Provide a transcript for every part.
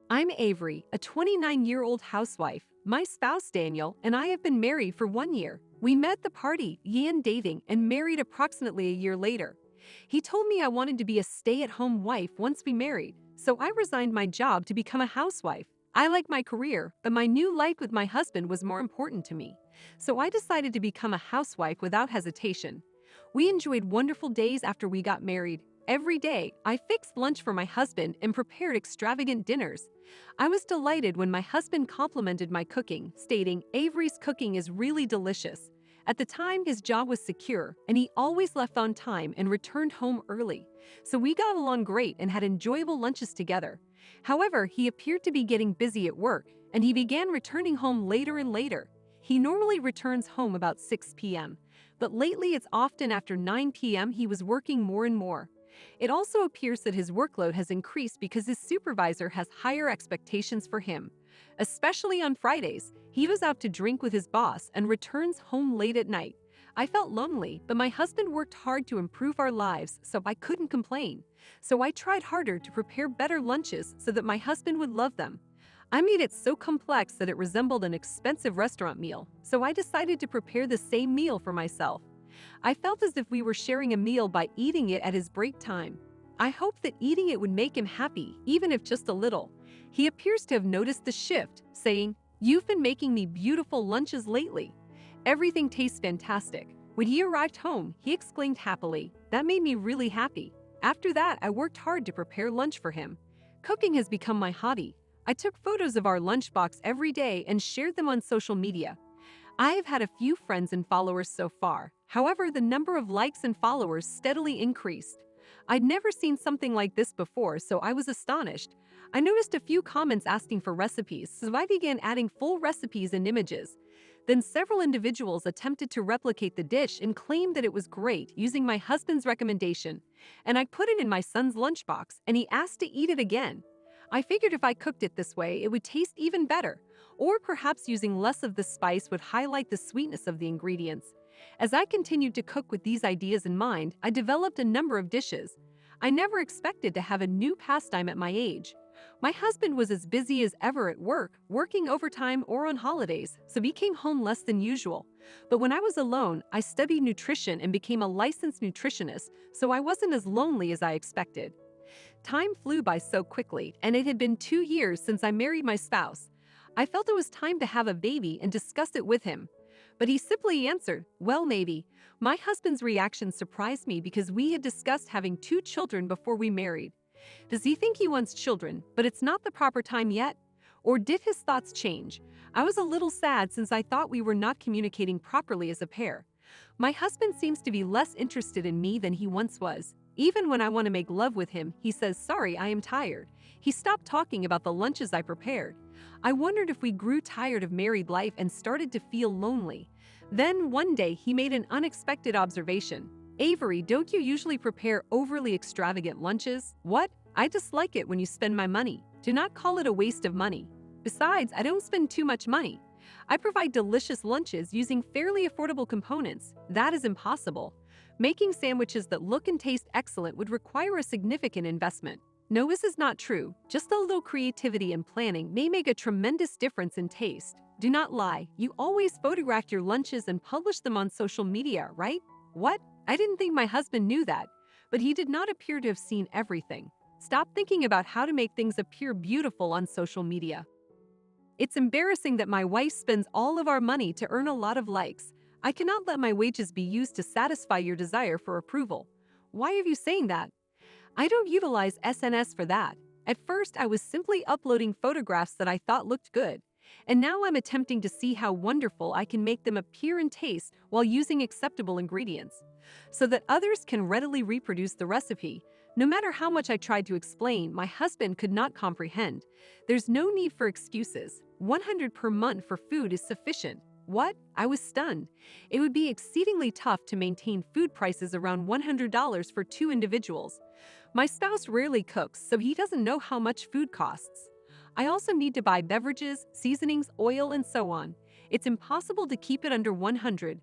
I'm Avery, a 29-year-old housewife. My spouse, Daniel, and I have been married for 1 year. We met at the party, Yan dating, and married approximately a year later. He told me I wanted to be a stay-at-home wife once we married, so I resigned my job to become a housewife. I like my career, but my new life with my husband was more important to me. So I decided to become a housewife without hesitation. We enjoyed wonderful days after we got married. Every day, I fixed lunch for my husband and prepared extravagant dinners. I was delighted when my husband complimented my cooking, stating, "Avery's cooking is really delicious." At the time, his job was secure, and he always left on time and returned home early. So we got along great and had enjoyable lunches together. However, he appeared to be getting busy at work, and he began returning home later and later. He normally returns home about 6 p.m., but lately it's often after 9 p.m. he was working more and more. It also appears that his workload has increased because his supervisor has higher expectations for him. Especially on Fridays, he was out to drink with his boss and returns home late at night. I felt lonely, but my husband worked hard to improve our lives, so I couldn't complain. So I tried harder to prepare better lunches so that my husband would love them. I made it so complex that it resembled an expensive restaurant meal, so I decided to prepare the same meal for myself. I felt as if we were sharing a meal by eating it at his break time. I hoped that eating it would make him happy, even if just a little. He appears to have noticed the shift, saying, "You've been making me beautiful lunches lately. Everything tastes fantastic." When he arrived home, he exclaimed happily. That made me really happy. After that, I worked hard to prepare lunch for him. Cooking has become my hobby. I took photos of our lunchbox every day and shared them on social media. I have had a few friends and followers so far. However, the number of likes and followers steadily increased. I'd never seen something like this before, so I was astonished. I noticed a few comments asking for recipes, so I began adding full recipes and images. Then several individuals attempted to replicate the dish and claimed that it was great using my husband's recommendation. And I put it in my son's lunchbox, and he asked to eat it again. I figured if I cooked it this way, it would taste even better. Or perhaps using less of the spice would highlight the sweetness of the ingredients. As I continued to cook with these ideas in mind, I developed a number of dishes. I never expected to have a new pastime at my age. My husband was as busy as ever at work, working overtime or on holidays, so he came home less than usual. But when I was alone, I studied nutrition and became a licensed nutritionist, so I wasn't as lonely as I expected. Time flew by so quickly, and it had been 2 years since I married my spouse. I felt it was time to have a baby and discussed it with him. But he simply answered, "Well, maybe." My husband's reaction surprised me because we had discussed having 2 children before we married. Does he think he wants children, but it's not the proper time yet? Or did his thoughts change? I was a little sad since I thought we were not communicating properly as a pair. My husband seems to be less interested in me than he once was. Even when I want to make love with him, he says, "Sorry, I am tired." He stopped talking about the lunches I prepared. I wondered if we grew tired of married life and started to feel lonely. Then one day he made an unexpected observation. "Avery, don't you usually prepare overly extravagant lunches?" "What? I dislike it when you spend my money. Do not call it a waste of money. Besides, I don't spend too much money. I provide delicious lunches using fairly affordable components. That is impossible. Making sandwiches that look and taste excellent would require a significant investment." No, this is not true. Just a little creativity and planning may make a tremendous difference in taste. Do not lie. You always photograph your lunches and publish them on social media, right? What? I didn't think my husband knew that, but he did not appear to have seen everything. Stop thinking about how to make things appear beautiful on social media. It's embarrassing that my wife spends all of our money to earn a lot of likes. I cannot let my wages be used to satisfy your desire for approval. Why are you saying that? I don't utilize SNS for that. At first, I was simply uploading photographs that I thought looked good. And now I'm attempting to see how wonderful I can make them appear and taste while using acceptable ingredients, so that others can readily reproduce the recipe. No matter how much I tried to explain, my husband could not comprehend. There's no need for excuses. 100 per month for food is sufficient. What? I was stunned. It would be exceedingly tough to maintain food prices around $100 for 2 individuals. My spouse rarely cooks, so he doesn't know how much food costs. I also need to buy beverages, seasonings, oil, and so on. It's impossible to keep it under 100.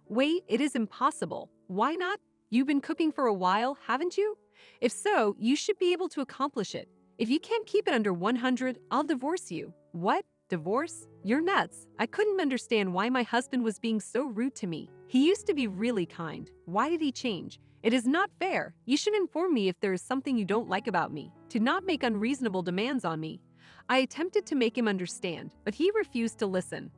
Wait, it is impossible. Why not? You've been cooking for a while, haven't you? If so, you should be able to accomplish it. If you can't keep it under 100, I'll divorce you. What? Divorce? You're nuts. I couldn't understand why my husband was being so rude to me. He used to be really kind. Why did he change? It is not fair. You should inform me if there is something you don't like about me. To not make unreasonable demands on me. I attempted to make him understand, but he refused to listen.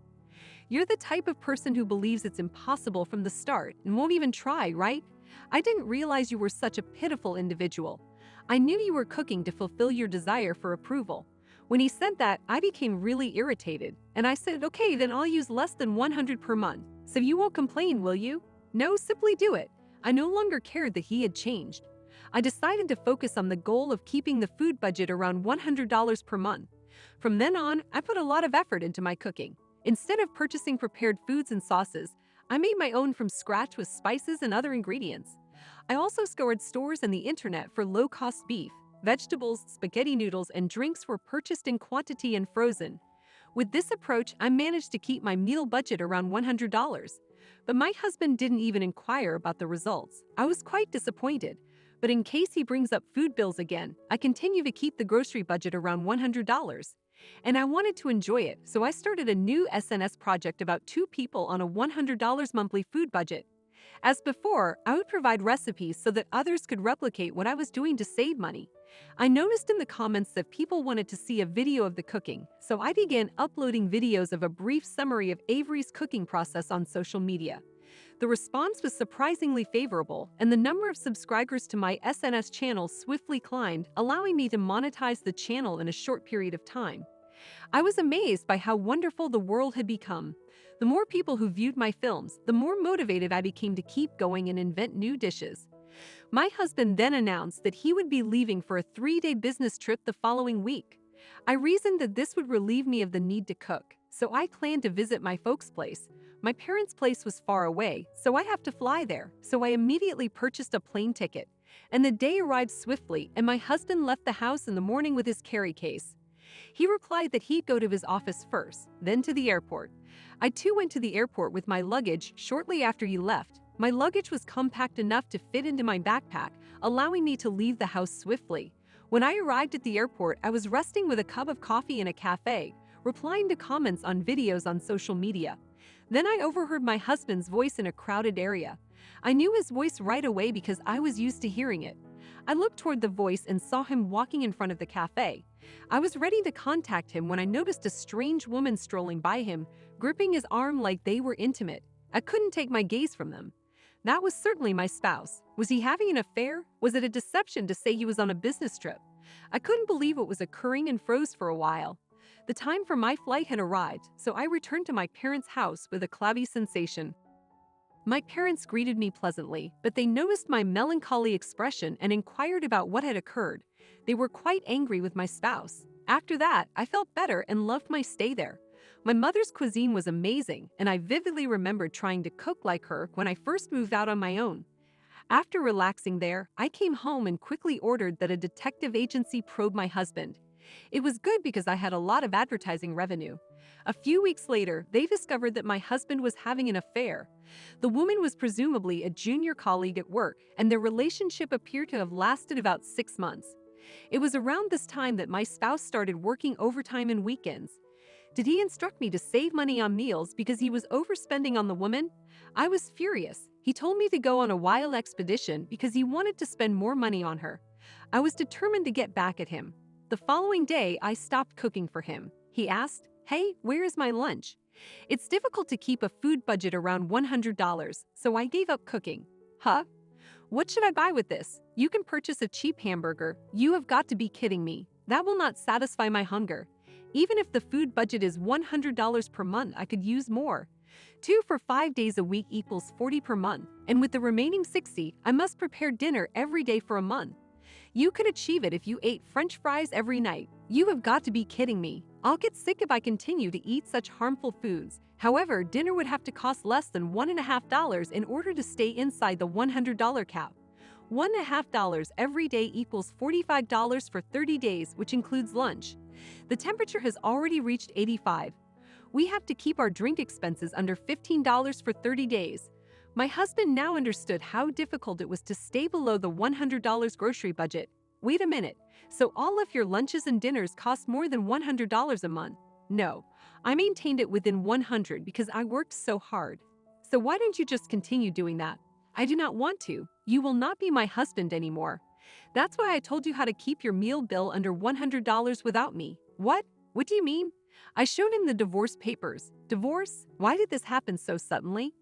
You're the type of person who believes it's impossible from the start and won't even try, right? I didn't realize you were such a pitiful individual. I knew you were cooking to fulfill your desire for approval. When he said that, I became really irritated, and I said, okay, then I'll use less than 100 per month. So you won't complain, will you? No, simply do it. I no longer cared that he had changed. I decided to focus on the goal of keeping the food budget around $100 per month. From then on, I put a lot of effort into my cooking. Instead of purchasing prepared foods and sauces, I made my own from scratch with spices and other ingredients. I also scoured stores and the internet for low-cost beef. Vegetables, spaghetti noodles, and drinks were purchased in quantity and frozen. With this approach, I managed to keep my meal budget around $100. But my husband didn't even inquire about the results. I was quite disappointed. But in case he brings up food bills again, I continue to keep the grocery budget around $100. And I wanted to enjoy it, so I started a new SNS project about 2 people on a $100 monthly food budget. As before, I would provide recipes so that others could replicate what I was doing to save money. I noticed in the comments that people wanted to see a video of the cooking, so I began uploading videos of a brief summary of Avery's cooking process on social media. The response was surprisingly favorable, and the number of subscribers to my SNS channel swiftly climbed, allowing me to monetize the channel in a short period of time. I was amazed by how wonderful the world had become. The more people who viewed my films, the more motivated I became to keep going and invent new dishes. My husband then announced that he would be leaving for a 3-day business trip the following week. I reasoned that this would relieve me of the need to cook, so I planned to visit my folks' place. My parents' place was far away, so I have to fly there, so I immediately purchased a plane ticket. And the day arrived swiftly, and my husband left the house in the morning with his carry case. He replied that he'd go to his office first, then to the airport. I too went to the airport with my luggage shortly after he left. My luggage was compact enough to fit into my backpack, allowing me to leave the house swiftly. When I arrived at the airport, I was resting with a cup of coffee in a cafe, replying to comments on videos on social media. Then I overheard my husband's voice in a crowded area. I knew his voice right away because I was used to hearing it. I looked toward the voice and saw him walking in front of the cafe. I was ready to contact him when I noticed a strange woman strolling by him, gripping his arm like they were intimate. I couldn't take my gaze from them. That was certainly my spouse. Was he having an affair? Was it a deception to say he was on a business trip? I couldn't believe what was occurring and froze for a while. The time for my flight had arrived, so I returned to my parents' house with a cloudy sensation. My parents greeted me pleasantly, but they noticed my melancholy expression and inquired about what had occurred. They were quite angry with my spouse. After that, I felt better and loved my stay there. My mother's cuisine was amazing, and I vividly remembered trying to cook like her when I first moved out on my own. After relaxing there, I came home and quickly ordered that a detective agency probe my husband. It was good because I had a lot of advertising revenue. A few weeks later, they discovered that my husband was having an affair. The woman was presumably a junior colleague at work, and their relationship appeared to have lasted about 6 months. It was around this time that my spouse started working overtime and weekends. Did he instruct me to save money on meals because he was overspending on the woman? I was furious. He told me to go on a wild expedition because he wanted to spend more money on her. I was determined to get back at him. The following day, I stopped cooking for him. He asked, "Hey, where is my lunch?" It's difficult to keep a food budget around $100, so I gave up cooking. Huh? What should I buy with this? You can purchase a cheap hamburger. You have got to be kidding me. That will not satisfy my hunger. Even if the food budget is $100 per month, I could use more. 2 for 5 days a week equals $40 per month, and with the remaining $60, I must prepare dinner every day for a month. You could achieve it if you ate French fries every night. You have got to be kidding me. I'll get sick if I continue to eat such harmful foods. However, dinner would have to cost less than $1.50 in order to stay inside the $100 cap. $1.50 every day equals $45 for 30 days, which includes lunch. The temperature has already reached 85. We have to keep our drink expenses under $15 for 30 days. My husband now understood how difficult it was to stay below the $100 grocery budget. Wait a minute, So all of your lunches and dinners cost more than $100 a month. No, I maintained it within 100 because I worked so hard. So why don't you just continue doing that? I do not want to. You will not be my husband anymore. That's why I told you how to keep your meal bill under $100 without me. What? What do you mean? I showed him the divorce papers. Divorce? Why did this happen so suddenly?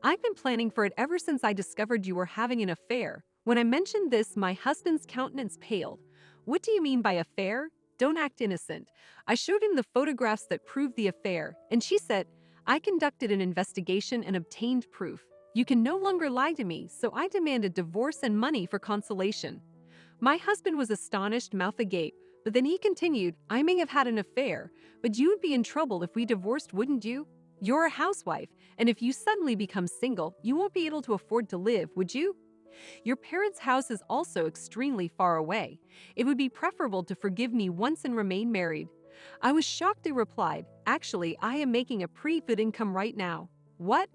I've been planning for it ever since I discovered you were having an affair. When I mentioned this, my husband's countenance paled. What do you mean by affair? Don't act innocent. I showed him the photographs that proved the affair, and she said, I conducted an investigation and obtained proof. You can no longer lie to me, so I demanded divorce and money for consolation. My husband was astonished, mouth agape, but then he continued, I may have had an affair, but you would be in trouble if we divorced, wouldn't you? You're a housewife, and if you suddenly become single, you won't be able to afford to live, would you? Your parents' house is also extremely far away. It would be preferable to forgive me once and remain married. I was shocked and replied, actually, I am making a pretty good income right now. What?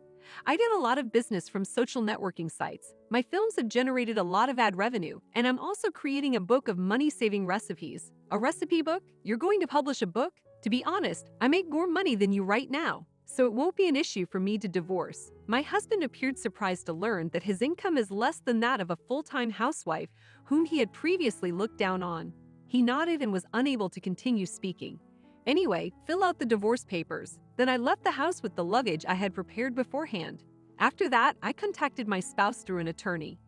I did a lot of business from social networking sites. My films have generated a lot of ad revenue, and I'm also creating a book of money-saving recipes. A recipe book? You're going to publish a book? To be honest, I make more money than you right now, so it won't be an issue for me to divorce. My husband appeared surprised to learn that his income is less than that of a full-time housewife whom he had previously looked down on. He nodded and was unable to continue speaking. Anyway, fill out the divorce papers. Then I left the house with the luggage I had prepared beforehand. After that, I contacted my spouse through an attorney.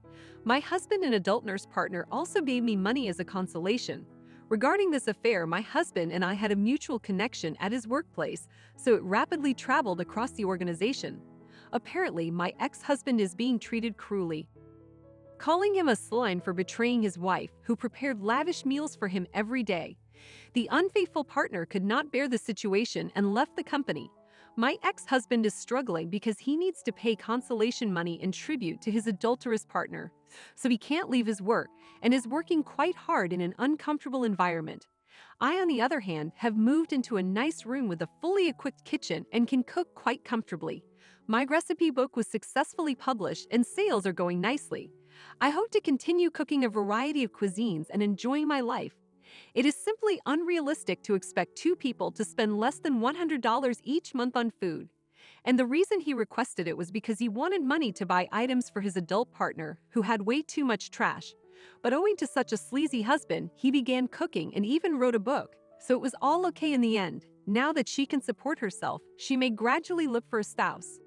My husband and adult nurse partner also gave me money as a consolation. Regarding this affair, my husband and I had a mutual connection at his workplace, so it rapidly traveled across the organization. Apparently, my ex-husband is being treated cruelly, calling him a swine for betraying his wife, who prepared lavish meals for him every day. The unfaithful partner could not bear the situation and left the company. My ex-husband is struggling because he needs to pay consolation money and tribute to his adulterous partner, so he can't leave his work and is working quite hard in an uncomfortable environment. I, on the other hand, have moved into a nice room with a fully equipped kitchen and can cook quite comfortably. My recipe book was successfully published and sales are going nicely. I hope to continue cooking a variety of cuisines and enjoying my life. It is simply unrealistic to expect two people to spend less than $100 each month on food. And the reason he requested it was because he wanted money to buy items for his adult partner, who had way too much trash. But owing to such a sleazy husband, he began cooking and even wrote a book. So it was all okay in the end. Now that she can support herself, she may gradually look for a spouse.